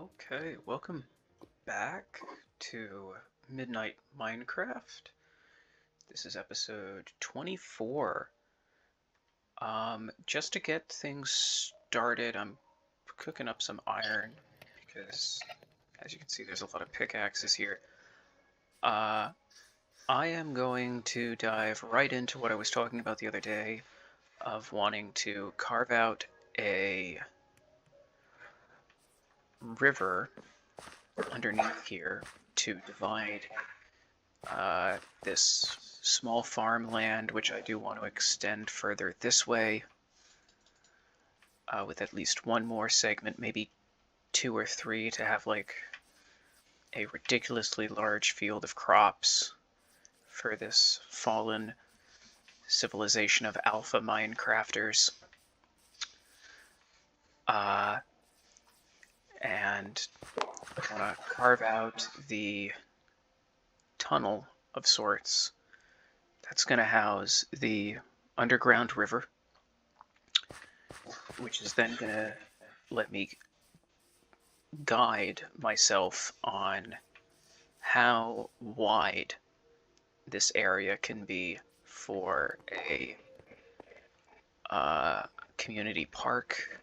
Okay, welcome back to Midnight Minecraft. This is episode 24. Just to get things started, I'm cooking up some iron because, as you can see, there's a lot of pickaxes here. I am going to dive right into what I was talking about the other day of wanting to carve out a river underneath here to divide this small farmland, which I do want to extend further this way, with at least one more segment, maybe two or three, to have like a ridiculously large field of crops for this fallen civilization of alpha Minecrafters. Uh, and I want to carve out the tunnel of sorts that's going to house the underground river, which is then going to let me guide myself on how wide this area can be for a community park.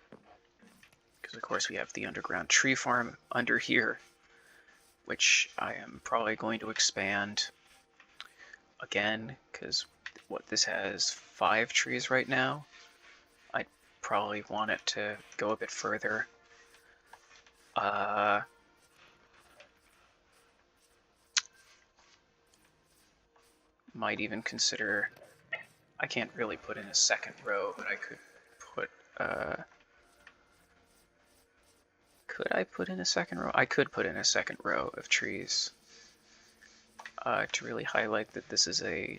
Because, of course, we have the underground tree farm under here, which I am probably going to expand again, because what this has 5 trees right now. I'd probably want it to go a bit further. Might even consider, I can't really put in a second row, but I could put, could I put in a second row? I could put in a second row of trees to really highlight that this is a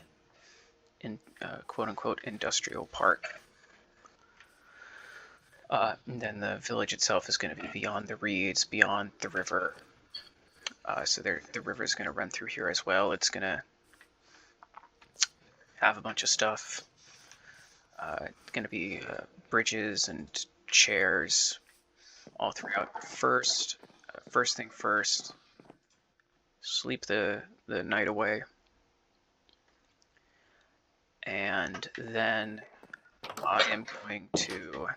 quote-unquote industrial park. And then the village itself is going to be beyond the reeds, beyond the river. So the river is going to run through here as well. It's going to have a bunch of stuff. It's going to be bridges and chairs all throughout. First thing first, sleep the night away. And then I am going to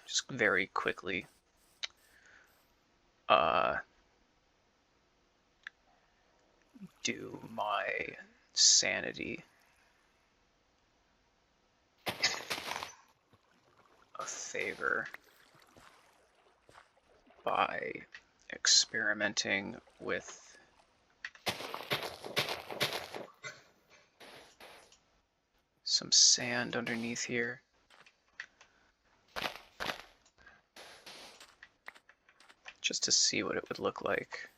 just very quickly do my sanity a favor by experimenting with some sand underneath here. Just to see what it would look like.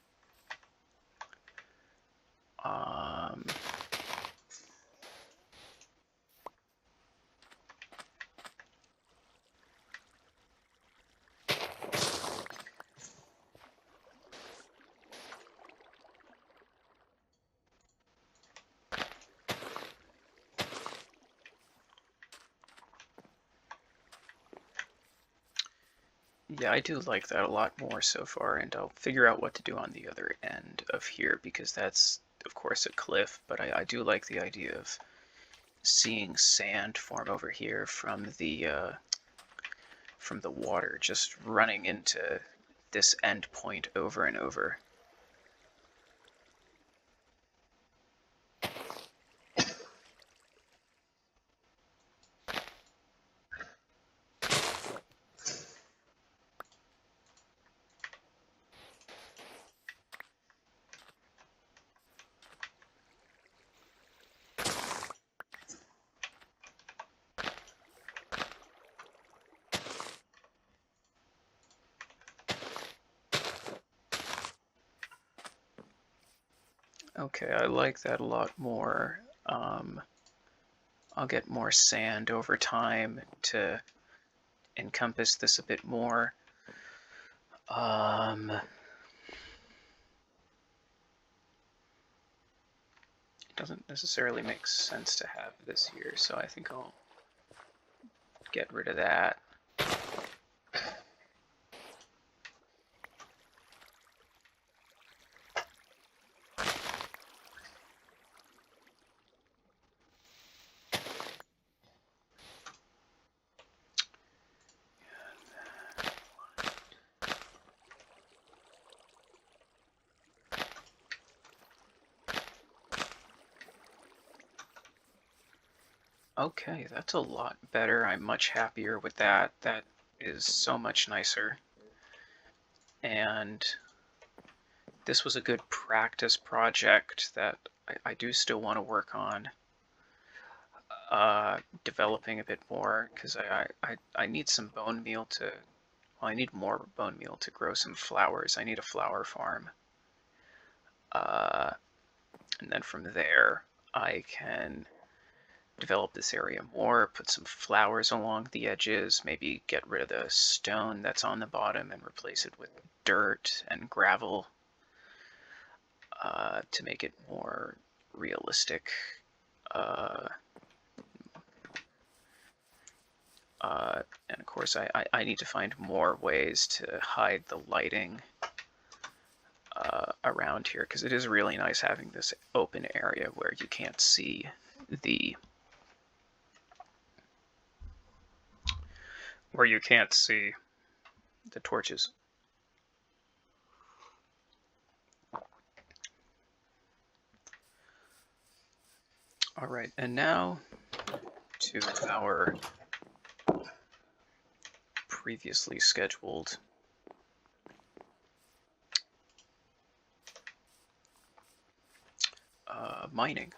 Yeah, I do like that a lot more so far, and I'll figure out what to do on the other end of here, because that's, of course, a cliff, but I do like the idea of seeing sand form over here from the water, just running into this end point over and over. Okay, I like that a lot more. I'll get more sand over time to encompass this a bit more. It doesn't necessarily make sense to have this here, so I think I'll get rid of that. Okay, that's a lot better. I'm much happier with that. That is so much nicer. And this was a good practice project that I do still want to work on developing a bit more, because I need some bone meal to, well, I need more bone meal to grow some flowers. I need a flower farm. And then from there, I can develop this area more, put some flowers along the edges, maybe get rid of the stone that's on the bottom and replace it with dirt and gravel to make it more realistic. And of course, I need to find more ways to hide the lighting around here, because it is really nice having this open area where you can't see the torches. All right, and now to our previously scheduled mining.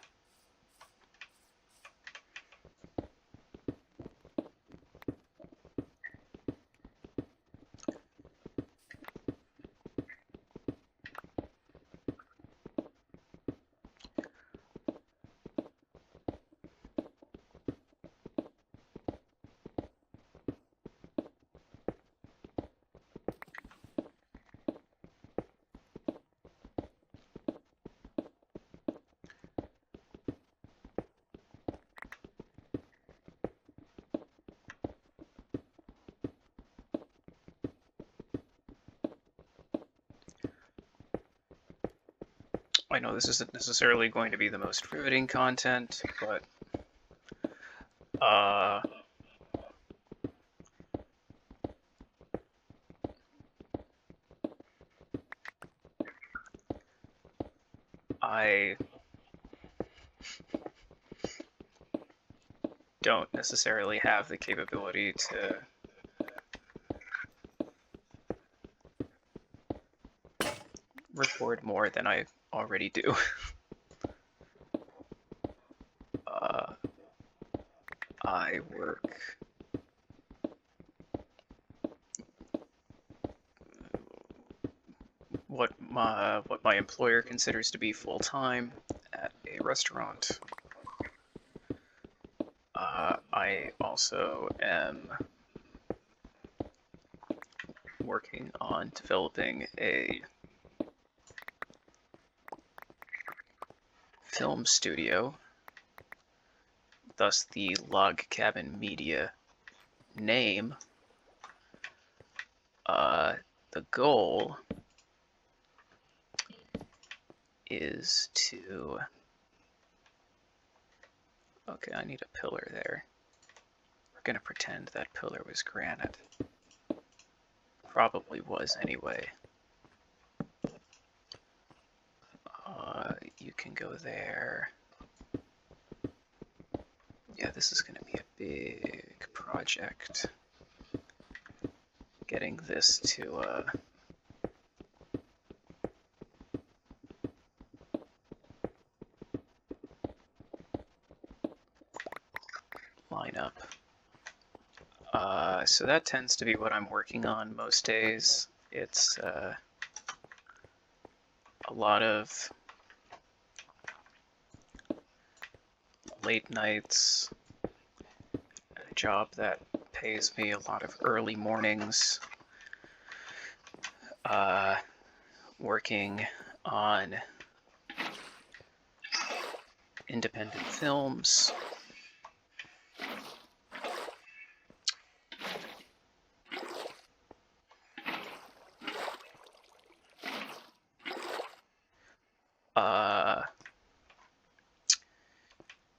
I know this isn't necessarily going to be the most riveting content, but I don't necessarily have the capability to record more than I already do. I work what my employer considers to be full-time at a restaurant. I also am working on developing a film studio, thus the Log Cabin Media name. The goal is to... Okay, I need a pillar there. We're gonna pretend that pillar was granite. Probably was anyway. You can go there. Yeah, this is gonna be a big project. Getting this to line up. So that tends to be what I'm working on most days. It's a lot of late nights, a job that pays me a lot of early mornings, working on independent films.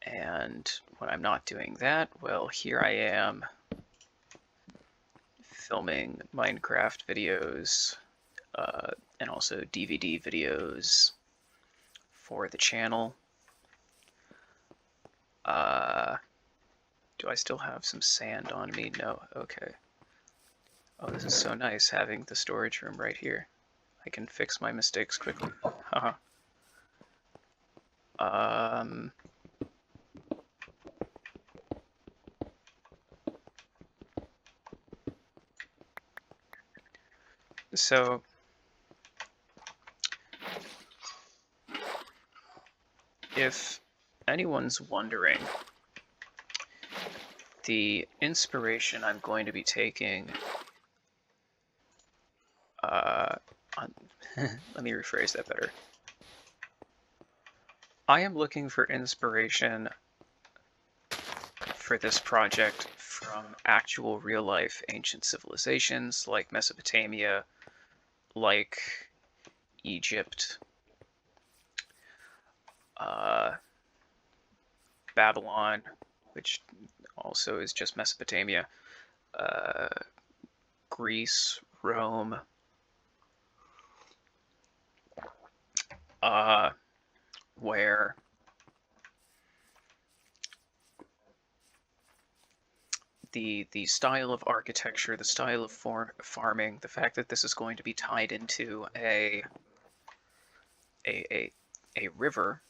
And when I'm not doing that, well, here I am filming Minecraft videos and also DVD videos for the channel. Do I still have some sand on me? No. Okay. Oh, this is so nice having the storage room right here. I can fix my mistakes quickly. Haha. So if anyone's wondering, the inspiration I'm going to be taking let me rephrase that better. I am looking for inspiration for this project from actual real-life ancient civilizations like Mesopotamia, like Egypt, Babylon, which also is just Mesopotamia, Greece, Rome, where the style of architecture, the style of farming, the fact that this is going to be tied into a river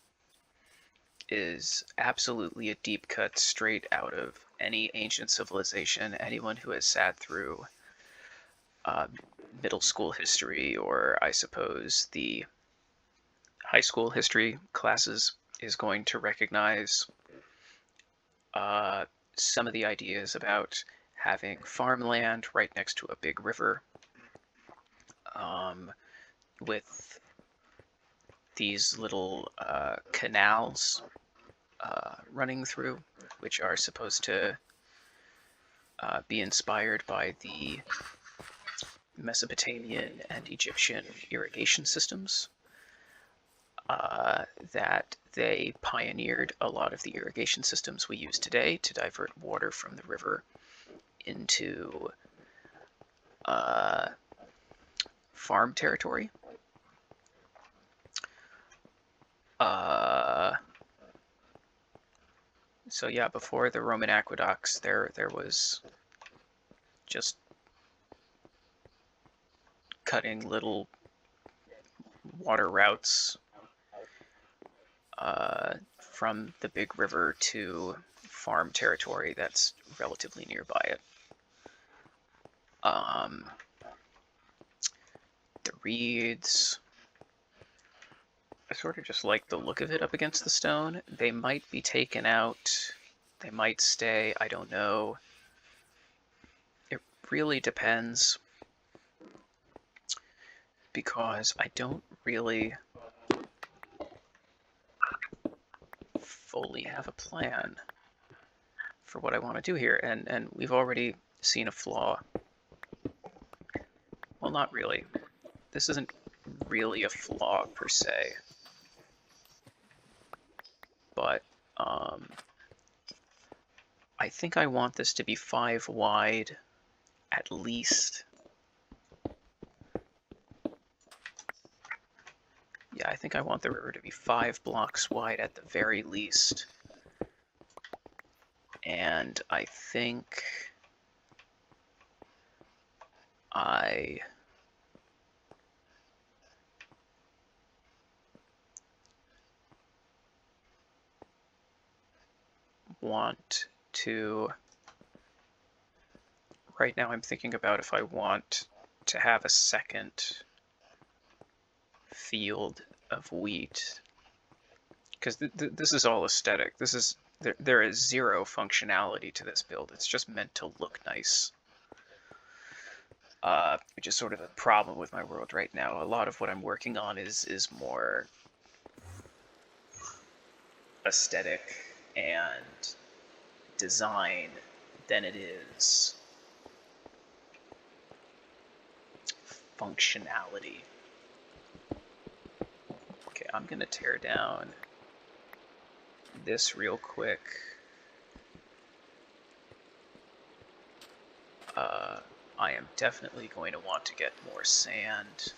is absolutely a deep cut straight out of any ancient civilization. Anyone who has sat through middle school history, or I suppose the high school history classes, is going to recognize some of the ideas about having farmland right next to a big river, with these little canals running through, which are supposed to be inspired by the Mesopotamian and Egyptian irrigation systems. That they pioneered a lot of the irrigation systems we use today to divert water from the river into farm territory. So yeah, before the Roman aqueducts, there was just cutting little water routes from the big river to farm territory that's relatively nearby it. The reeds, I sort of just like the look of it up against the stone. They might be taken out, they might stay, I don't know. It really depends, because I don't really fully have a plan for what I want to do here, and we've already seen a flaw. Well, not really. This isn't really a flaw per se, but I think I want this to be 5 wide at least. Yeah, I think I want the river to be 5 blocks wide at the very least. And I think I want to, right now I'm thinking about if I want to have a second field of wheat, because this is all aesthetic. This is, there is zero functionality to this build. It's just meant to look nice. Which is sort of a problem with my world right now. A lot of what I'm working on is more aesthetic and design than it is functionality. Okay, I'm gonna tear down this real quick. I am definitely going to want to get more sand.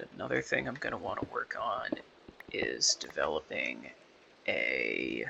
And another thing I'm going to want to work on is developing a